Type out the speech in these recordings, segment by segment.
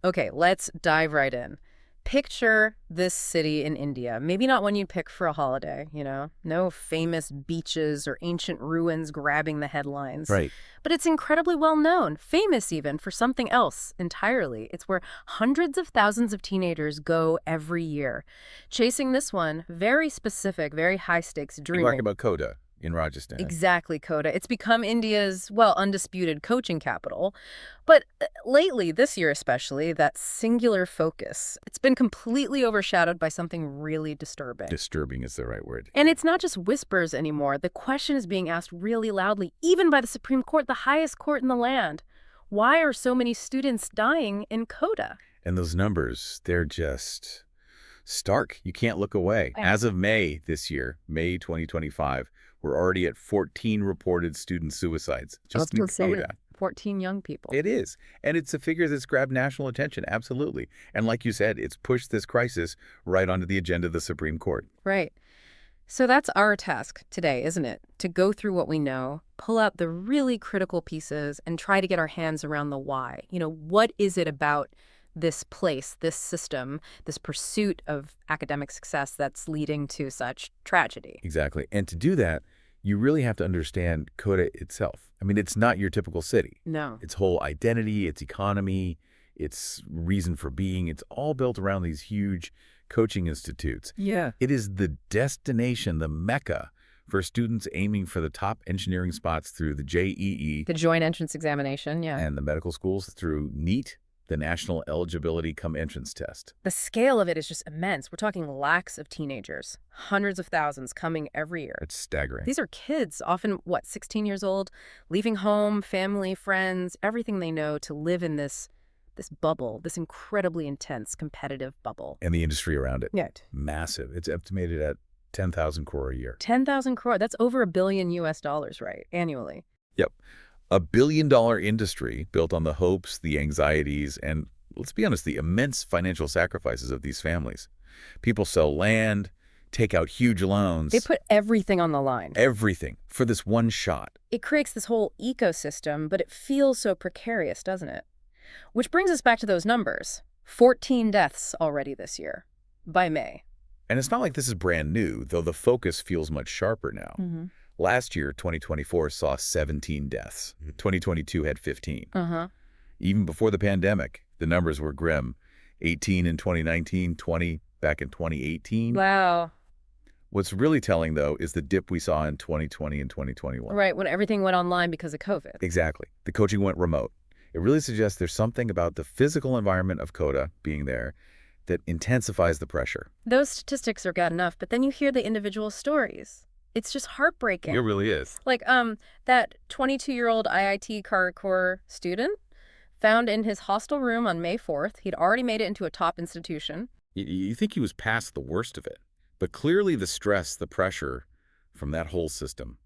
Okay, let's dive right in. Picture this city in India. Maybe not one you'd pick for a holiday, you know? No famous beaches or ancient ruins grabbing the headlines. Right. But it's incredibly well known, famous even, for something else entirely. It's where hundreds of thousands of teenagers go every year, chasing this one very specific, very high-stakes You're talking dream. about Kota in Rajasthan. Exactly, Kota. It's become India's, well, undisputed coaching capital. But lately, this year especially, that singular focus, it's been completely overshadowed by something really disturbing. Disturbing is the right word. And it's not just whispers anymore. The question is being asked really loudly, even by the Supreme Court, the highest court in the land. Why are so many students dying in Kota? And those numbers, they're just stark. You can't look away. Yeah. As of May this year, May 2025, we're already at 14 reported student suicides. Just in Kota. 14 young people. It is. And it's a figure that's grabbed national attention, absolutely. And like you said, it's pushed this crisis right onto the agenda of the Supreme Court. Right. So that's our task today, isn't it? To go through what we know, pull out the really critical pieces, and try to get our hands around the why. You know, what is it about this place, this system, this pursuit of academic success that's leading to such tragedy? Exactly. And to do that, you really have to understand Kota itself. I mean, it's not your typical city. No. Its whole identity, its economy, its reason for being, it's all built around these huge coaching institutes. Yeah. It is the destination, the mecca for students aiming for the top engineering spots through the JEE The joint entrance examination, yeah. and the medical schools through NEET, the National Eligibility Come Entrance Test. The scale of it is just immense. We're talking lakhs of teenagers, hundreds of thousands coming every year. It's staggering. These are kids, often, 16 years old, leaving home, family, friends, everything they know to live in this bubble, this incredibly intense competitive bubble. And the industry around it. Yet. Massive. It's estimated at 10,000 crore a year. 10,000 crore, that's over $1 billion US, right, annually. Yep. $1 billion industry built on the hopes, the anxieties, and, let's be honest, the immense financial sacrifices of these families. People sell land, take out huge loans. They put everything on the line. Everything for this one shot. It creates this whole ecosystem, but it feels so precarious, doesn't it? Which brings us back to those numbers. 14 deaths already this year, by May. And it's not like this is brand new, though the focus feels much sharper now. Mm-hmm. Last year, 2024, saw 17 deaths. 2022 had 15. Uh-huh. Even before the pandemic, the numbers were grim. 18 in 2019, 20 back in 2018. Wow. What's really telling, though, is the dip we saw in 2020 and 2021. Right, when everything went online because of COVID. Exactly. The coaching went remote. It really suggests there's something about the physical environment of Kota being there that intensifies the pressure. Those statistics are bad enough, but then you hear the individual stories. It's just heartbreaking. It really is. Like, that 22-year-old IIT Kharagpur student found in his hostel room on May 4th. He'd already made it into a top institution. You think he was past the worst of it, but clearly the stress, the pressure from that whole system,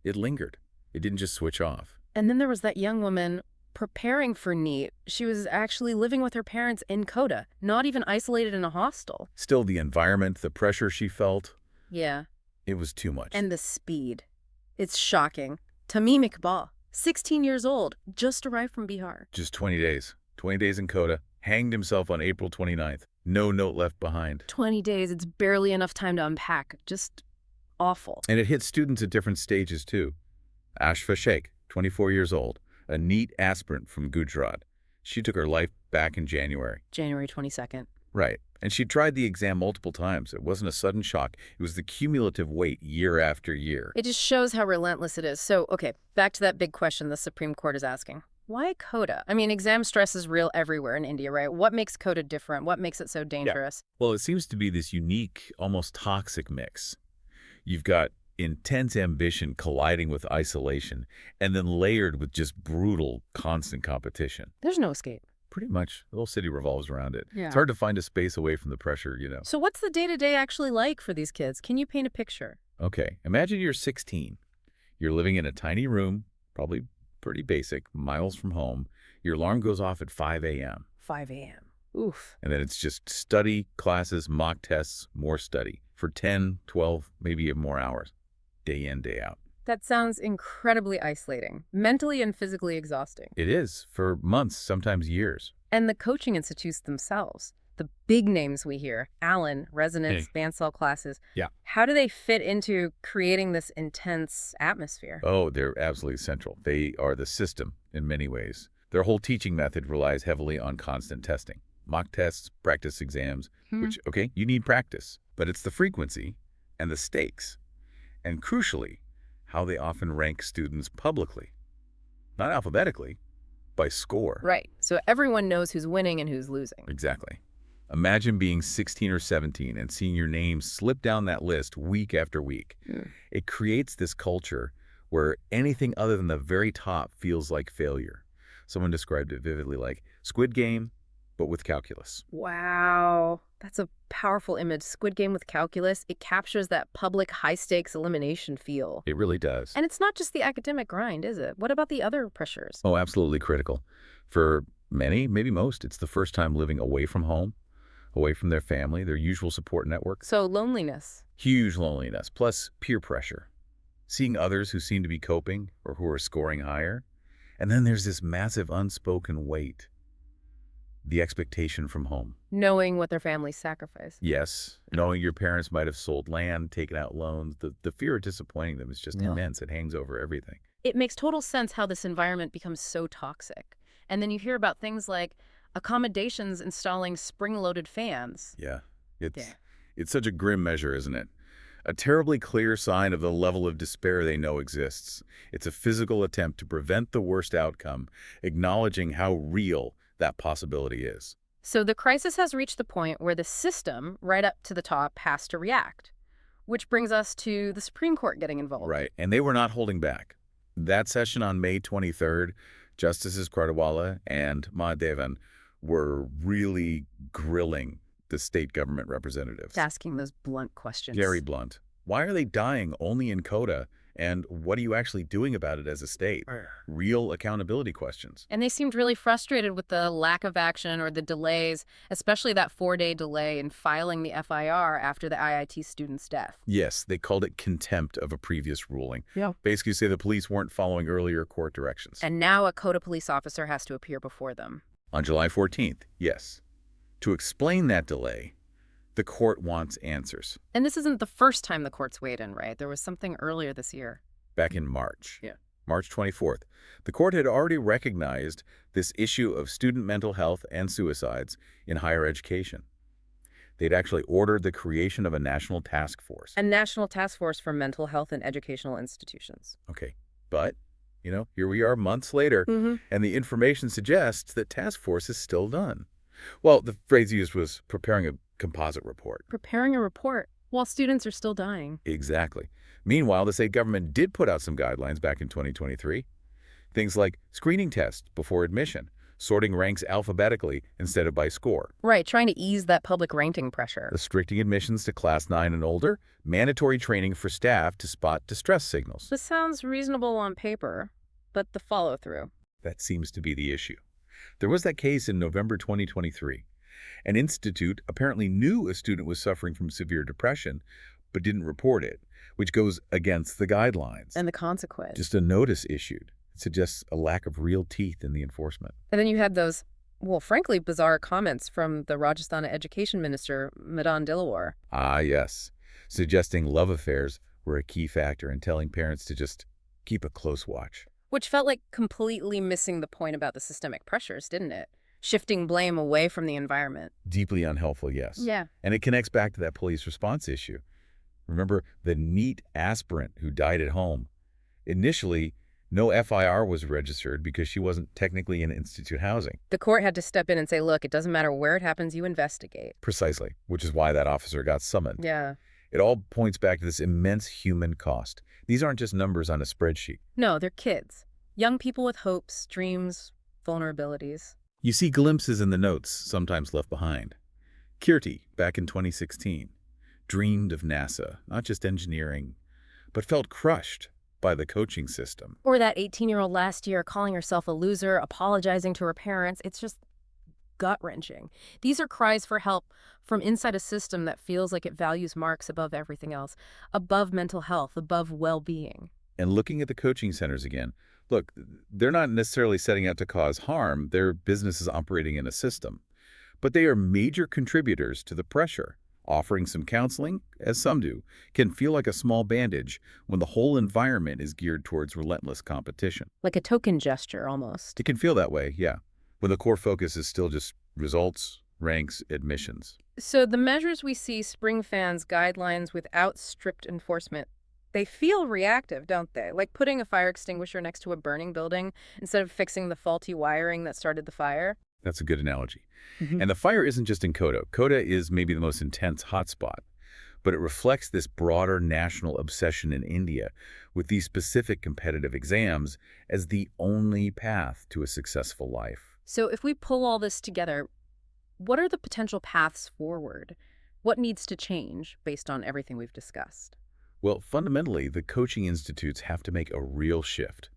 it lingered. It didn't just switch off. And then there was that young woman preparing for NEET. She was actually living with her parents in Kota, not even isolated in a hostel. Still, the environment, the pressure she felt, Yeah. it was too much. And the speed. It's shocking. Tameem 16 years old, just arrived from Bihar. Just 20 days. 20 days in Kota. Hanged himself on April 29th. No note left behind. 20 days, it's barely enough time to unpack. Just awful. And it hit students at different stages, too. Ashfa Sheikh, 24 years old, a NEET aspirant from Gujarat. She took her life back in January. January 22nd. Right. And she tried the exam multiple times. It wasn't a sudden shock. It was the cumulative wait year after year. It just shows how relentless it is. So, okay, back to that big question the Supreme Court is asking. Why Kota? I mean, exam stress is real everywhere in India, right? What makes Kota different? What makes it so dangerous? Well, it seems to be this unique, almost toxic mix. You've got intense ambition colliding with isolation, and then layered with just brutal, constant competition. There's no escape. Pretty much. The whole city revolves around it. Yeah. It's hard to find a space away from the pressure, you know. So what's the day-to-day actually like for these kids? Can you paint a picture? Okay, imagine you're 16. You're living in a tiny room, probably pretty basic, miles from home. Your alarm goes off at 5 a.m. 5 a.m. Oof. And then it's just study, classes, mock tests, more study for 10, 12, maybe even more hours, day in, day out. That sounds incredibly isolating, mentally and physically exhausting. It is, for months, sometimes years. And the coaching institutes themselves, the big names we hear, Allen, resonance, Hey. bandsaw classes, Yeah. how do they fit into creating this intense atmosphere? Oh, they're absolutely central. They are the system in many ways. Their whole teaching method relies heavily on constant testing. Mock tests, practice exams, which, okay, you need practice. But it's the frequency and the stakes. And crucially, how they often rank students publicly. Not alphabetically, by score. Right. So everyone knows who's winning and who's losing. Exactly. Imagine being 16 or 17 and seeing your name slip down that list week after week. It creates this culture where anything other than the very top feels like failure. Someone described it vividly like Squid Game, but with calculus. Wow. That's a powerful image. Squid Game with calculus. It captures that public high-stakes elimination feel. It really does. And it's not just the academic grind, is it? What about the other pressures? Oh, absolutely critical. For many, maybe most, it's the first time living away from home, away from their family, their usual support network. So loneliness. Huge loneliness, plus peer pressure. Seeing others who seem to be coping or who are scoring higher. And then there's this massive unspoken weight. The expectation from home. Knowing what their families sacrificed. Yes, knowing your parents might have sold land, taken out loans, the fear of disappointing them is just immense. It hangs over everything. It makes total sense how this environment becomes so toxic. And then you hear about things like accommodations installing spring-loaded fans. Yeah, it's such a grim measure, isn't it? A terribly clear sign of the level of despair they know exists. It's a physical attempt to prevent the worst outcome, acknowledging how real that possibility is. So the crisis has reached the point where the system, right up to the top, has to react. Which brings us to the Supreme Court getting involved. Right, and they were not holding back. That session on May 23rd, Justices Kardawala and Mahadevan were really grilling the state government representatives. Asking those blunt questions. Very blunt. Why are they dying only in Kota? And what are you actually doing about it as a state? Real accountability questions. And they seemed really frustrated with the lack of action or the delays, especially that 4-day delay in filing the FIR after the IIT student's death. Yes, they called it contempt of a previous ruling. Yeah. Basically say the police weren't following earlier court directions. And now a Kota police officer has to appear before them. On July 14th, yes. To explain that delay, the court wants answers. And this isn't the first time the court's weighed in, right? There was something earlier this year. Back in March. Yeah. March 24th. The court had already recognized this issue of student mental health and suicides in higher education. They'd actually ordered the creation of a national task force. A national task force for mental health in educational institutions. Okay, but, here we are months later, and the information suggests that task force is still done. Well, the phrase used was preparing a composite report. Preparing a report while students are still dying. Exactly. Meanwhile, the state government did put out some guidelines back in 2023. Things like screening tests before admission, sorting ranks alphabetically instead of by score. Right, trying to ease that public ranking pressure. Restricting admissions to class 9 and older, mandatory training for staff to spot distress signals. This sounds reasonable on paper, but the follow-through. That seems to be the issue. There was that case in November 2023. An institute apparently knew a student was suffering from severe depression, but didn't report it, which goes against the guidelines. And the consequence. Just a notice issued. It suggests a lack of real teeth in the enforcement. And then you had those, well, frankly, bizarre comments from the Rajasthan education minister, Madan Dilawar. Ah, yes. Suggesting love affairs were a key factor in telling parents to just keep a close watch. Which felt like completely missing the point about the systemic pressures, didn't it? Shifting blame away from the environment. Deeply unhelpful, yes. Yeah. And it connects back to that police response issue. Remember the NEET aspirant who died at home? Initially, no FIR was registered because she wasn't technically in institute housing. The court had to step in and say, look, it doesn't matter where it happens, you investigate. Precisely, which is why that officer got summoned. Yeah. It all points back to this immense human cost. These aren't just numbers on a spreadsheet. No, they're kids. Young people with hopes, dreams, vulnerabilities. You see glimpses in the notes, sometimes left behind. Kirti, back in 2016, dreamed of NASA, not just engineering, but felt crushed by the coaching system. Or that 18-year-old last year calling herself a loser, apologizing to her parents. It's just gut-wrenching. These are cries for help from inside a system that feels like it values marks above everything else, above mental health, above well-being. And looking at the coaching centers again, look, they're not necessarily setting out to cause harm. Their business is operating in a system. But they are major contributors to the pressure. Offering some counseling, as some do, can feel like a small bandage when the whole environment is geared towards relentless competition. Like a token gesture, almost. It can feel that way, yeah, when the core focus is still just results, ranks, admissions. So the measures we see spring fans guidelines without strict enforcement, they feel reactive, don't they? Like putting a fire extinguisher next to a burning building instead of fixing the faulty wiring that started the fire. That's a good analogy. Mhm. And the fire isn't just in Kota. Kota is maybe the most intense hotspot, but it reflects this broader national obsession in India with these specific competitive exams as the only path to a successful life. So if we pull all this together, what are the potential paths forward? What needs to change based on everything we've discussed? Well, fundamentally, the coaching institutes have to make a real shift.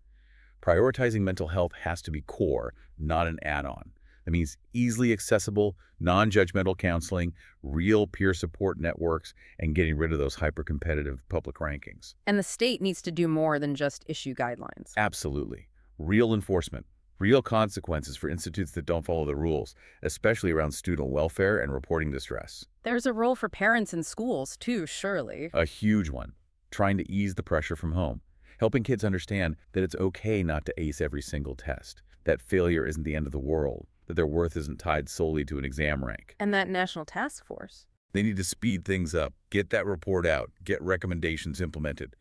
Prioritizing mental health has to be core, not an add-on. That means easily accessible, non-judgmental counseling, real peer support networks, and getting rid of those hyper-competitive public rankings. And the state needs to do more than just issue guidelines. Absolutely. Real enforcement, real consequences for institutes that don't follow the rules, especially around student welfare and reporting distress. There's a role for parents in schools, too, surely. A huge one, trying to ease the pressure from home, helping kids understand that it's okay not to ace every single test, that failure isn't the end of the world, that their worth isn't tied solely to an exam rank. And that national task force. They need to speed things up, get that report out, get recommendations implemented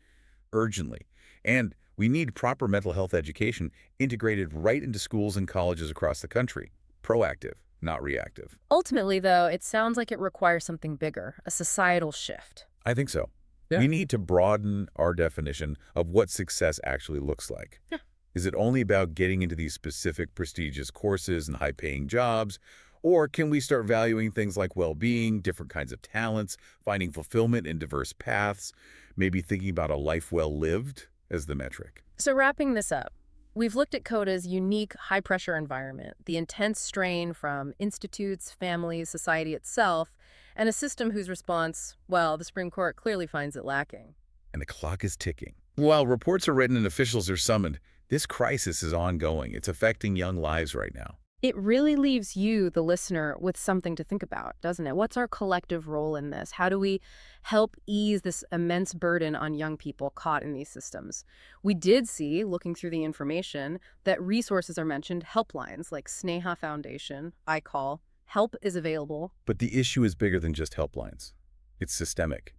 urgently. And we need proper mental health education integrated right into schools and colleges across the country. Proactive, not reactive. Ultimately, though, it sounds like it requires something bigger, a societal shift. I think so. Yeah. We need to broaden our definition of what success actually looks like. Yeah. Is it only about getting into these specific prestigious courses and high-paying jobs? Or can we start valuing things like well-being, different kinds of talents, finding fulfillment in diverse paths, maybe thinking about a life well lived as the metric? So wrapping this up, we've looked at Kota's unique high-pressure environment, the intense strain from institutes, families, society itself, and a system whose response, well, the Supreme Court clearly finds it lacking. And the clock is ticking. While reports are written and officials are summoned, this crisis is ongoing. It's affecting young lives right now. It really leaves you, the listener, with something to think about, doesn't it? What's our collective role in this? How do we help ease this immense burden on young people caught in these systems? We did see, looking through the information, that resources are mentioned, helplines like Sneha Foundation, iCall. Help is available. But the issue is bigger than just helplines. It's systemic.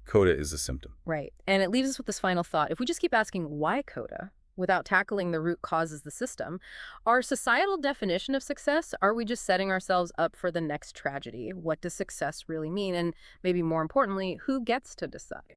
Kota is a symptom. Right. And it leaves us with this final thought. If we just keep asking why Kota, without tackling the root causes of the system, our societal definition of success, are we just setting ourselves up for the next tragedy? What does success really mean? And maybe more importantly, who gets to decide?